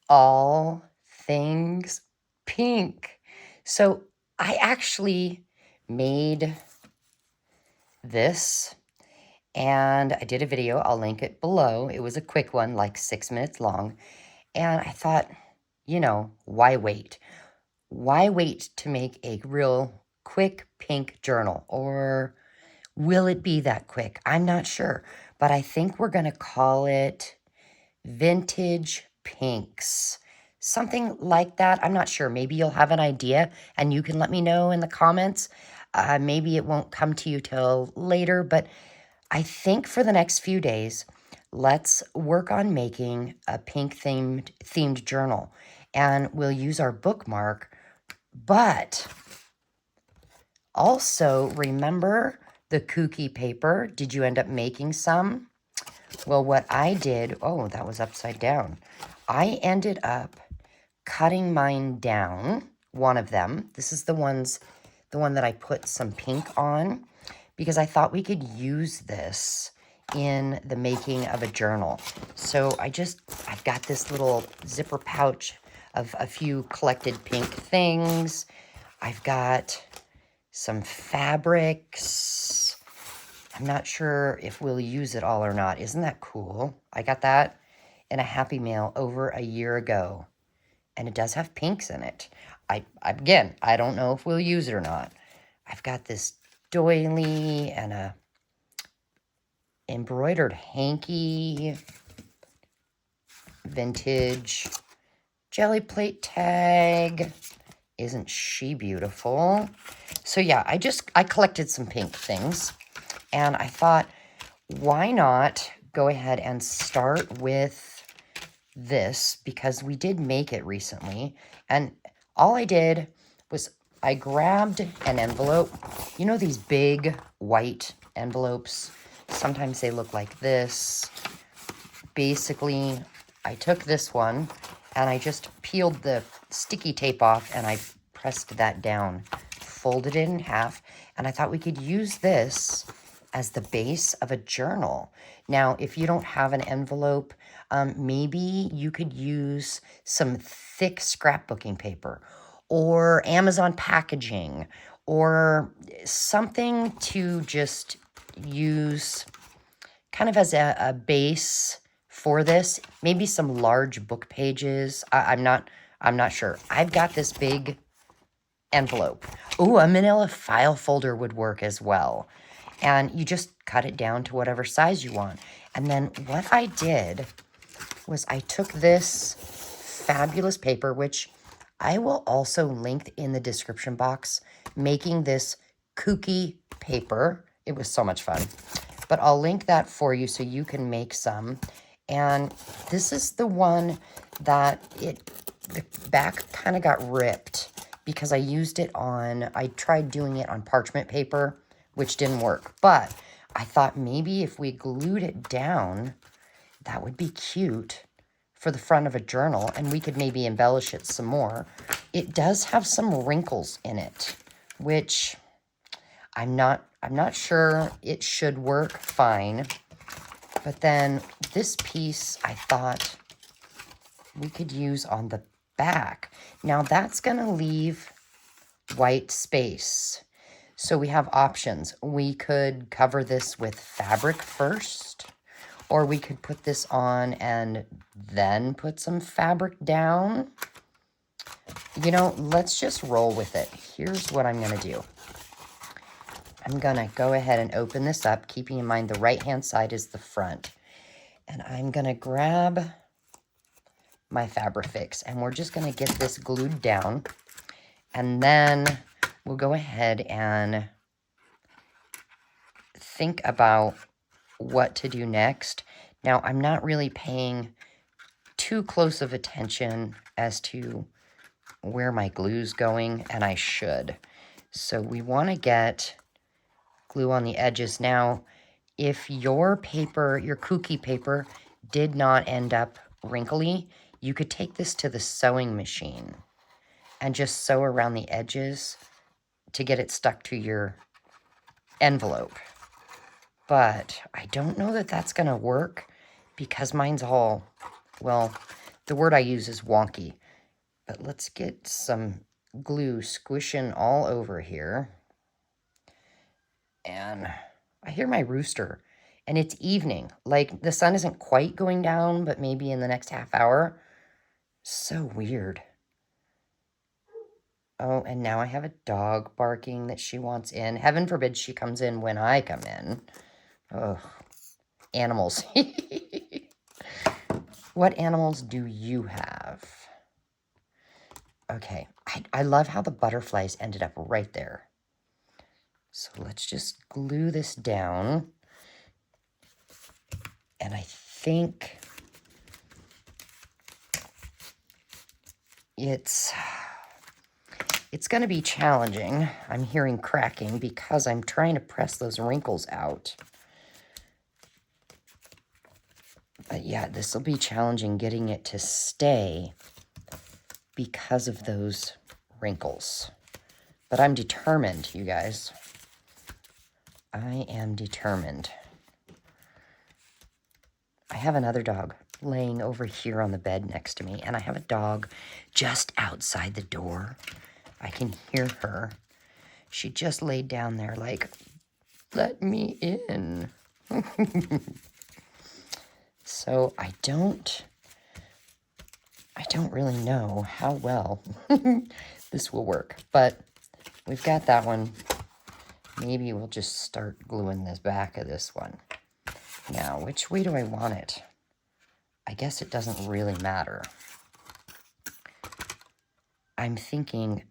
all things pink. So I actually made this and I did a video. I'll link it below. It was a quick one, like 6 minutes long. And I thought, why wait? Why wait to make a real quick pink journal? Or will it be that quick? I'm not sure. But I think we're going to call it Vintage Pinks. Something like that. I'm not sure. Maybe you'll have an idea and you can let me know in the comments. Maybe it won't come to you till later, but I think for the next few days, let's work on making a pink themed journal. And we'll use our bookmark, but also remember the Kooky paper. Did you end up making some? Well, what I did, oh, that was upside down. I ended up cutting mine down, one of them. This is the one that I put some pink on because I thought we could use this in the making of a journal. So I've got this little zipper pouch of a few collected pink things. I've got some fabrics. I'm not sure if we'll use it all or not. Isn't that cool? I got that in a Happy Mail over a year ago. And it does have pinks in it. Again, I don't know if we'll use it or not. I've got this doily and a embroidered hanky, vintage jelly plate tag. Isn't she beautiful? So yeah, I collected some pink things. And I thought, why not go ahead and start with this, because we did make it recently. And all I did was I grabbed an envelope. You know these big white envelopes? Sometimes they look like this. Basically, I took this one and I just peeled the sticky tape off and I pressed that down, folded it in half, and I thought we could use this as the base of a journal. Now, if you don't have an envelope, maybe you could use some thick scrapbooking paper or Amazon packaging or something to just use kind of as a base for this. Maybe some large book pages. I'm not sure. I've got this big envelope. Ooh, a manila file folder would work as well. And you just cut it down to whatever size you want. And then what I did was I took this fabulous paper, which I will also link in the description box, making this Kooky paper. It was so much fun. But I'll link that for you so you can make some. And this is the one that the back kind of got ripped because I used it on, I tried doing it on parchment paper, which didn't work. But I thought maybe if we glued it down, that would be cute for the front of a journal, and we could maybe embellish it some more. It does have some wrinkles in it, which I'm not sure. It should work fine. But then this piece I thought we could use on the back. Now that's going to leave white space. So we have options. We could cover this with fabric first, or we could put this on and then put some fabric down. Let's just roll with it. Here's what I'm going to do. I'm going to go ahead and open this up, keeping in mind the right-hand side is the front. And I'm going to grab my Fabrifix, and we're just going to get this glued down. And then we'll go ahead and think about what to do next. Now, I'm not really paying too close of attention as to where my glue's going, and I should. So we want to get glue on the edges. Now, if your paper, your Kooky paper, did not end up wrinkly, you could take this to the sewing machine and just sew around the edges to get it stuck to your envelope. But I don't know that that's going to work because mine's all, well, the word I use is wonky. But let's get some glue squishing all over here. And I hear my rooster. And it's evening. Like, the sun isn't quite going down, but maybe in the next half hour. So weird. Oh, and now I have a dog barking that she wants in. Heaven forbid she comes in when I come in. Ugh. Animals. What animals do you have? Okay. I love how the butterflies ended up right there. So let's just glue this down. And I think it's going to be challenging. I'm hearing cracking because I'm trying to press those wrinkles out. But yeah, this will be challenging getting it to stay because of those wrinkles. But I'm determined, you guys. I am determined. I have another dog laying over here on the bed next to me, and I have a dog just outside the door. I can hear her. She just laid down there like, let me in. So I don't really know how well this will work, but we've got that one. Maybe we'll just start gluing this back of this one. Now, which way do I want it? I guess it doesn't really matter. I'm thinking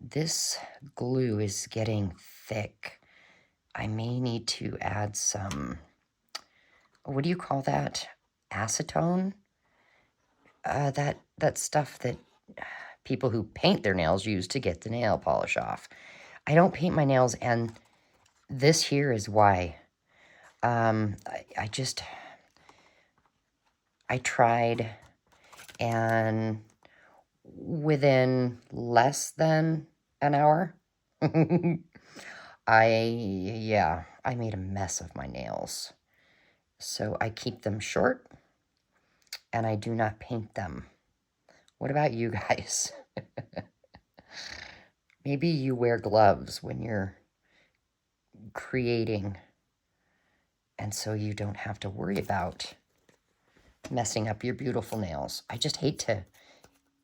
this glue is getting thick. I may need to add some, what do you call that? Acetone? That stuff that people who paint their nails use to get the nail polish off. I don't paint my nails, and this here is why. I tried, and within less than an hour, I made a mess of my nails. So I keep them short, and I do not paint them. What about you guys? Maybe you wear gloves when you're creating, and so you don't have to worry about messing up your beautiful nails. I just hate to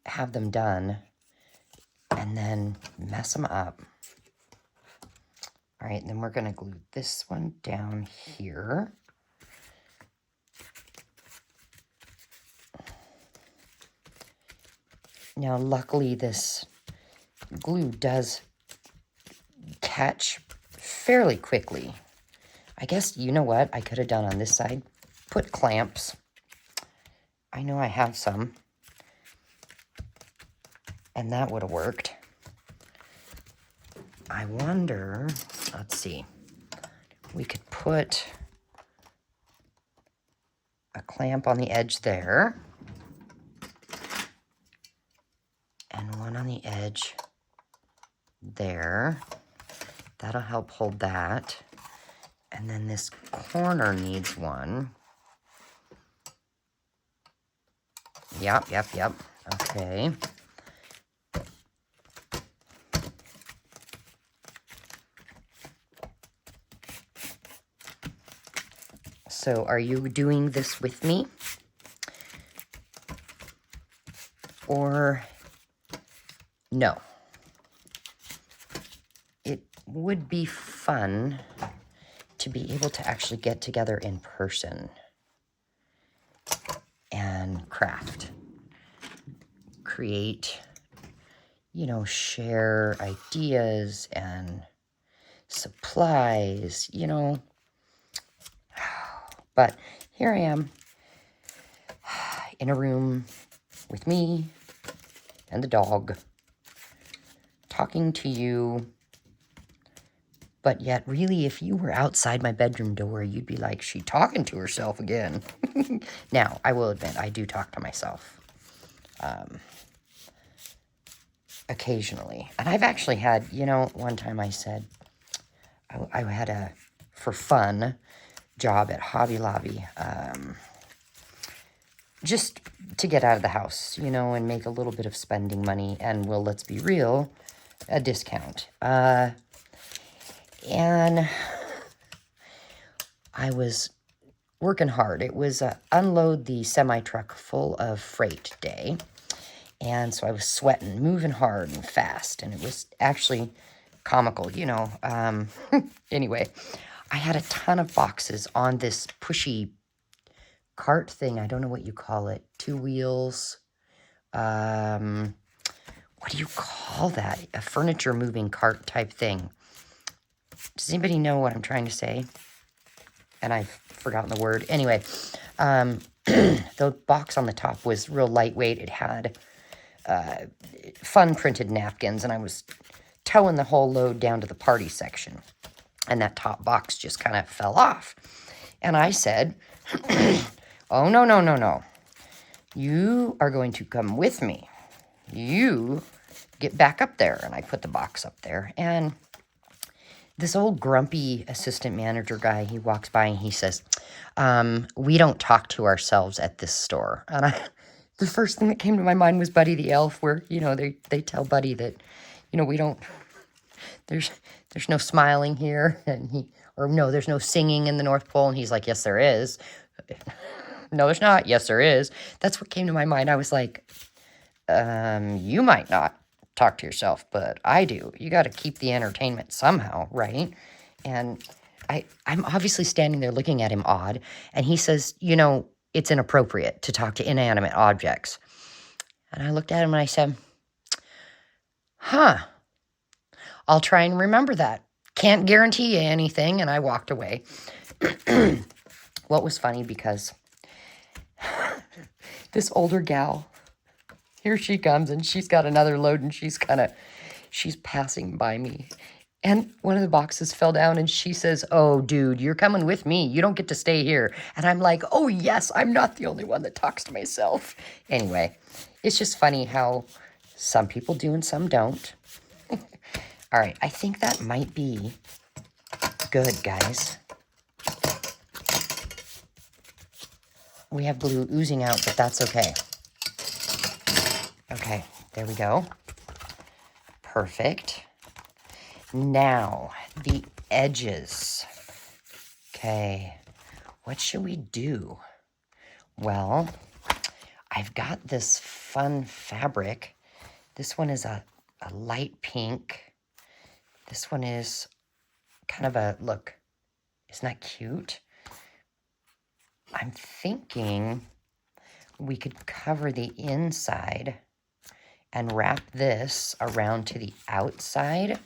have them done and then mess them up. All right, and then we're going to glue this one down here. Now, luckily, this glue does catch fairly quickly. I guess, you know what I could have done on this side? Put clamps. I know I have some. And that would have worked. I wonder, let's see. We could put a clamp on the edge there. And one on the edge there. That'll help hold that. And then this corner needs one. Yep. Okay. So are you doing this with me? Or no? It would be fun to be able to actually get together in person and craft, create, share ideas and supplies, But here I am in a room with me and the dog talking to you. But yet, really, if you were outside my bedroom door, you'd be like, she talking to herself again. Now, I will admit, I do talk to myself occasionally. And I've actually had, one time I said, I had a, for fun, job at Hobby Lobby, just to get out of the house, you know, and make a little bit of spending money and, well, let's be real, a discount. And I was working hard. It was unload the semi-truck full of freight day. And so I was sweating, moving hard and fast. And it was actually comical, you know. Anyway, I had a ton of boxes on this pushy cart thing. I don't know what you call it. 2 wheels. What do you call that? A furniture moving cart type thing. Does anybody know what I'm trying to say? And I've forgotten the word. Anyway, the box on the top was real lightweight. It had fun printed napkins, and I was towing the whole load down to the party section. And that top box just kind of fell off. And I said, oh, no, no, no, no. You are going to come with me. You get back up there. And I put the box up there. And this old grumpy assistant manager guy, he walks by and he says, we don't talk to ourselves at this store. And the first thing that came to my mind was Buddy the Elf, where, you know, they tell Buddy that, you know, we don't, there's no smiling here. And there's no singing in the North Pole. And he's like, yes, there is. No, there's not. Yes, there is. That's what came to my mind. I was like, you might not talk to yourself, but I do. You got to keep the entertainment somehow, right? And I'm obviously standing there looking at him odd, and he says, you know, it's inappropriate to talk to inanimate objects. And I looked at him and I said, huh, I'll try and remember that. Can't guarantee you anything. And I walked away. What was funny, because this older gal, here she comes, and she's got another load, and she's passing by me. And one of the boxes fell down, and she says, oh, dude, you're coming with me. You don't get to stay here. And I'm like, oh, yes, I'm not the only one that talks to myself. Anyway, it's just funny how some people do and some don't. All right, I think that might be good, guys. We have glue oozing out, but that's okay. Okay, there we go. Perfect. Now, the edges. Okay, what should we do? Well, I've got this fun fabric. This one is a light pink. This one is kind of a, look, isn't that cute? I'm thinking we could cover the inside and wrap this around to the outside.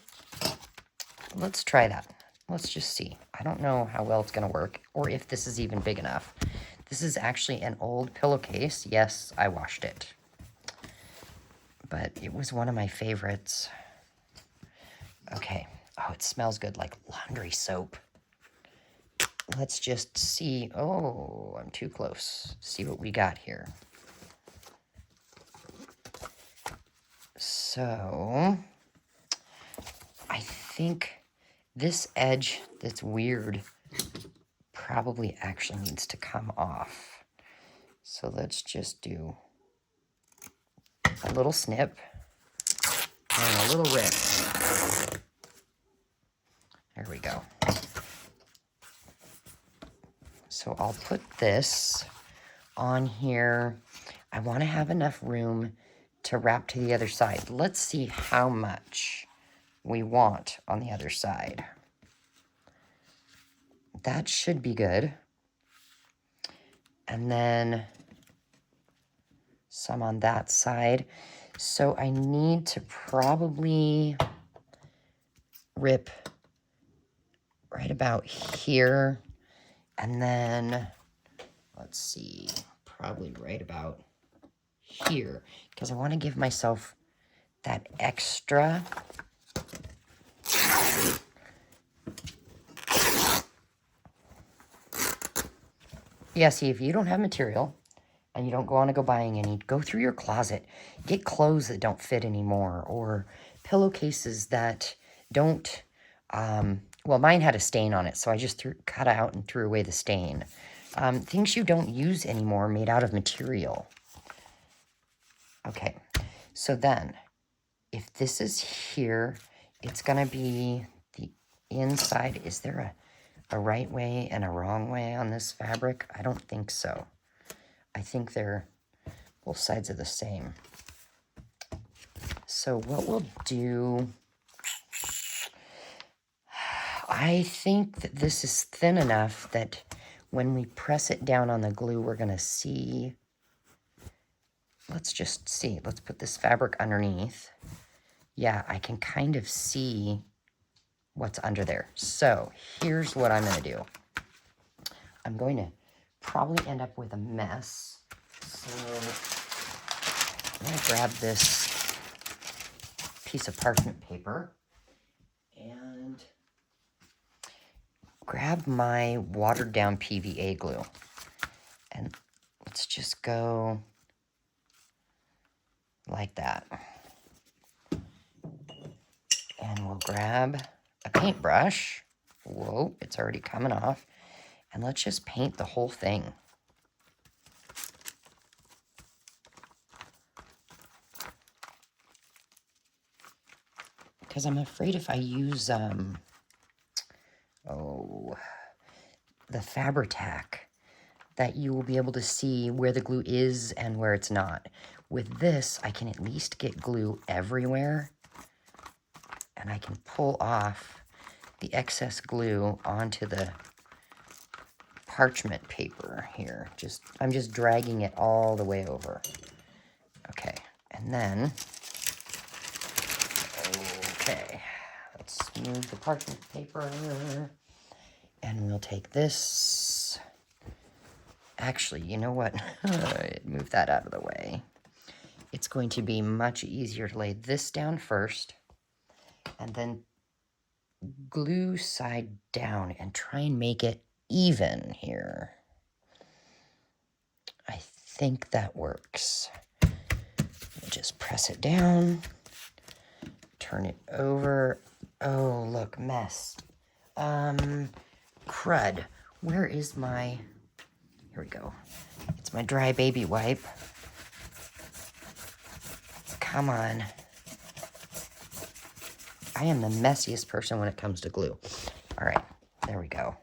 Let's try that. Let's just see. I don't know how well it's going to work, or if this is even big enough. This is actually an old pillowcase. Yes, I washed it, but it was one of my favorites. Okay. Oh, it smells good, like laundry soap. Let's just see. Oh, I'm too close. See what we got here. So, I think this edge that's weird probably actually needs to come off. So let's just do a little snip and a little rip. There we go. So I'll put this on here. I want to have enough room to wrap to the other side. Let's see how much we want on the other side. That should be good. And then some on that side. So I need to probably rip right about here. And then, let's see, probably right about here, because I want to give myself that extra. Yeah, see, if you don't have material and you don't want to go buying any, go through your closet. Get clothes that don't fit anymore, or pillowcases that don't, well, mine had a stain on it, so I just cut out and threw away the stain. things you don't use anymore made out of material. Okay, so then if this is here, it's gonna be the inside. Is there a right way and a wrong way on this fabric? I don't think so. I think they're both sides are the same. So what we'll do, I think that this is thin enough that when we press it down on the glue, we're gonna see, let's just see, let's put this fabric underneath. Yeah, I can kind of see what's under there. So here's what I'm gonna do. I'm going to probably end up with a mess. So I'm gonna grab this piece of parchment paper and grab my watered down PVA glue. And let's just go like that. And we'll grab a paintbrush. Whoa, it's already coming off. And let's just paint the whole thing. Because I'm afraid if I use, the Fabri-Tac, that you will be able to see where the glue is and where it's not. With this, I can at least get glue everywhere. And I can pull off the excess glue onto the parchment paper here. I'm just dragging it all the way over. Okay, and then, okay, let's move the parchment paper, and we'll take this. Actually, you know what? Move that out of the way. It's going to be much easier to lay this down first, and then glue side down and try and make it even here. I think that works. We'll just press it down, turn it over. Oh, look, mess. Crud. Where is my, here we go. It's my dry baby wipe. Come on. I am the messiest person when it comes to glue. All right, there we go.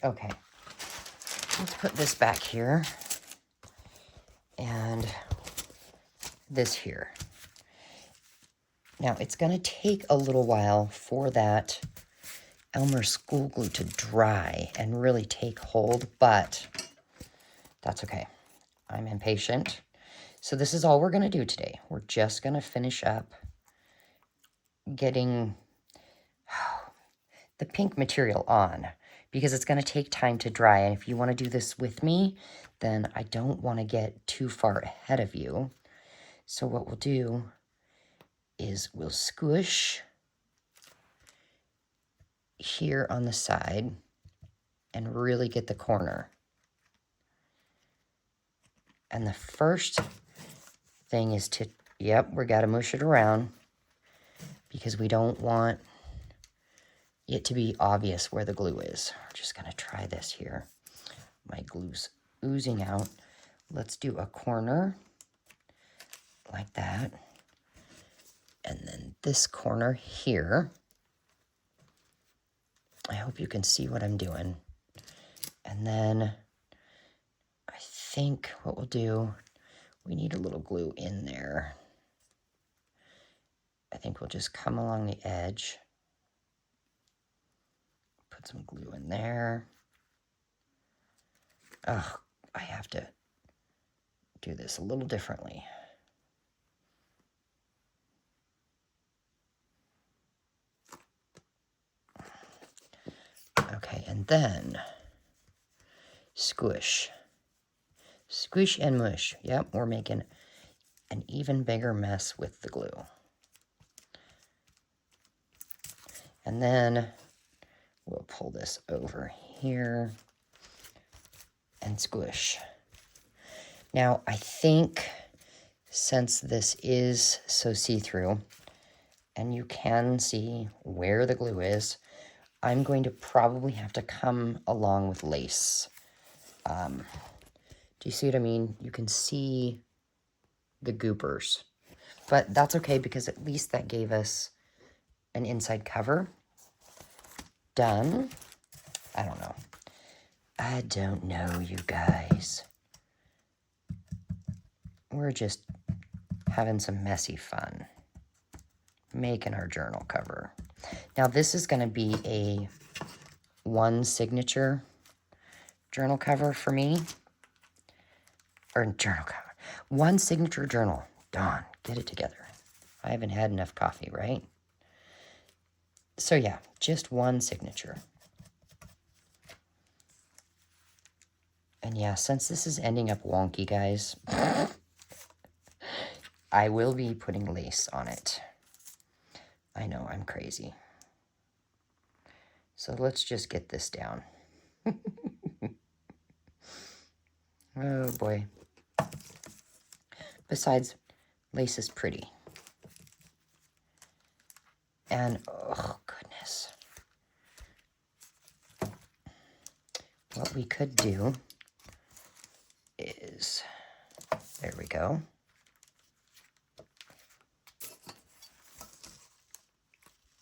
Okay, let's put this back here and this here. Now, it's going to take a little while for that Elmer's school glue to dry and really take hold, but that's okay. I'm impatient. So this is all we're going to do today. We're just going to finish up getting the pink material on because it's going to take time to dry. And if you want to do this with me, then I don't want to get too far ahead of you. So what we'll do is we'll squish here on the side and really get the corner. And the first thing is to, yep, we got to mush it around because we don't want it to be obvious where the glue is. We're just going to try this here. My glue's oozing out. Let's do a corner like that. And then this corner here. I hope you can see what I'm doing. And then I think what we'll do, we need a little glue in there. I think we'll just come along the edge. Put some glue in there. Oh, I have to do this a little differently. Okay, and then squish. Squish and mush. Yep, we're making an even bigger mess with the glue. And then we'll pull this over here and squish. Now, I think since this is so see-through and you can see where the glue is, I'm going to probably have to come along with lace. Do you see what I mean? You can see the goopers, but that's okay because at least that gave us an inside cover. Done. I don't know. I don't know, you guys. We're just having some messy fun, making our journal cover. Now this is going to be a one signature journal cover for me. Or journal cover. One signature journal. Dawn, get it together. I haven't had enough coffee, right? So yeah, just one signature. And yeah, since this is ending up wonky, guys, I will be putting lace on it. I know, I'm crazy. So let's just get this down. Oh boy. Besides, lace is pretty. And, oh goodness. What we could do is, there we go.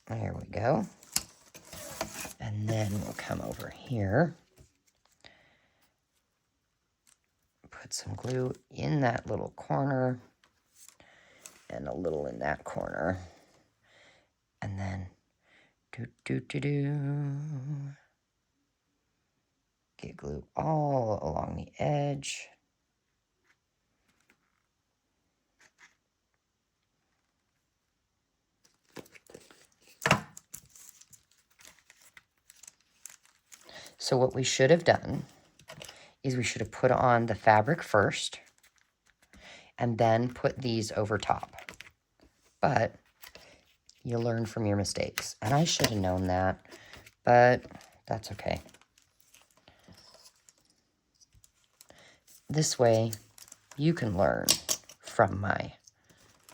There we go. And then we'll come over here. Put some glue in that little corner. And a little in that corner. And then, get glue all along the edge. So what we should have done is we should have put on the fabric first and then put these over top. But you learn from your mistakes. And I should have known that, but that's okay. This way, you can learn from my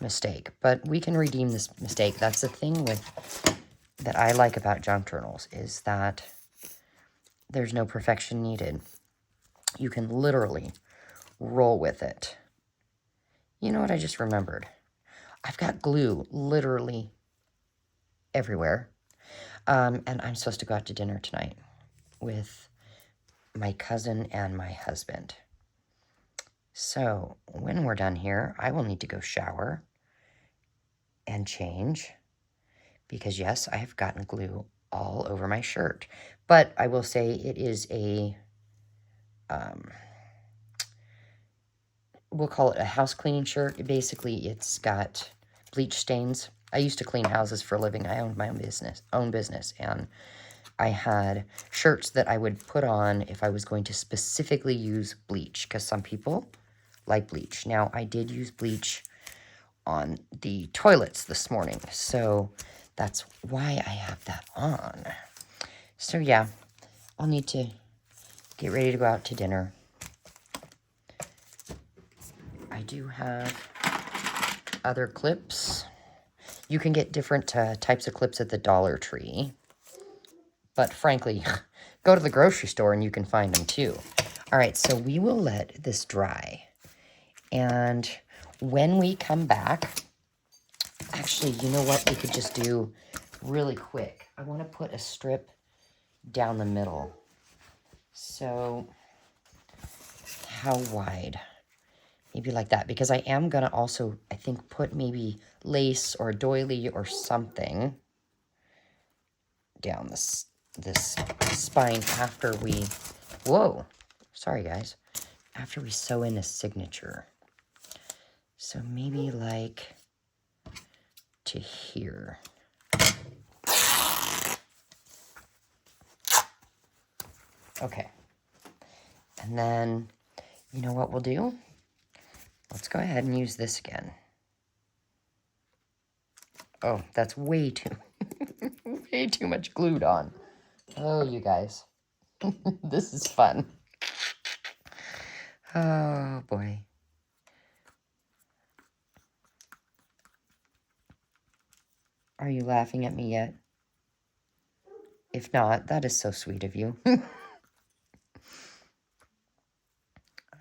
mistake. But we can redeem this mistake. That's the thing that I like about junk journals, is that there's no perfection needed. You can literally roll with it. You know what I just remembered? I've got glue literally everywhere. And I'm supposed to go out to dinner tonight with my cousin and my husband. So when we're done here, I will need to go shower and change because yes, I have gotten glue all over my shirt. But I will say it is a, we'll call it a house cleaning shirt. Basically, it's got bleach stains. I used to clean houses for a living. I owned my own business, and I had shirts that I would put on if I was going to specifically use bleach, because some people like bleach. Now, I did use bleach on the toilets this morning, so that's why I have that on. So yeah, I'll need to get ready to go out to dinner. I do have other clips. You can get different types of clips at the Dollar Tree. But frankly, go to the grocery store and you can find them too. All right, so we will let this dry. And when we come back, actually, you know what we could just do really quick? I want to put a strip down the middle. So how wide? Maybe like that, because I am going to also, I think, put maybe lace or doily or something down this spine after we, whoa, sorry guys, after we sew in a signature. So maybe like to here. Okay. And then, you know what we'll do? Let's go ahead and use this again. Oh, that's way too, way too much glued on. Oh, you guys. This is fun. Oh, boy. Are you laughing at me yet? If not, that is so sweet of you.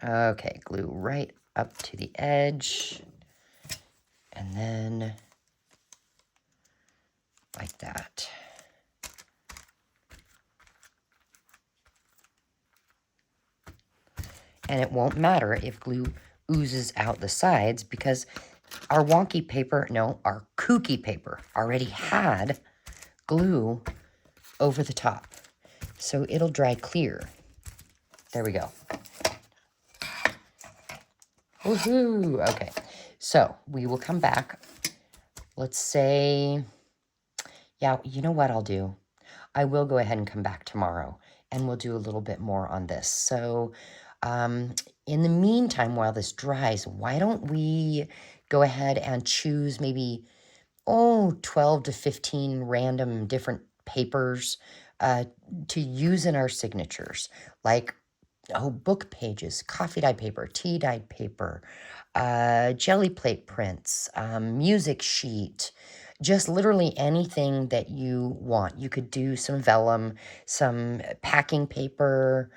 Okay, glue right up to the edge. And then like that. And it won't matter if glue oozes out the sides because our wonky paper, no, our Kooky paper already had glue over the top. So it'll dry clear. There we go. Woohoo! Okay, so we will come back. Let's say, yeah, you know what I'll do? I will go ahead and come back tomorrow and we'll do a little bit more on this. So in the meantime, while this dries, why don't we go ahead and choose maybe, 12 to 15 random different papers to use in our signatures, like book pages, coffee dyed paper, tea dyed paper, jelly plate prints, music sheet, just literally anything that you want. You could do some vellum, some packing paper.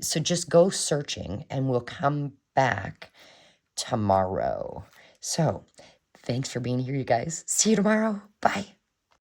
So just go searching and we'll come back tomorrow. So thanks for being here, you guys. See you tomorrow. Bye.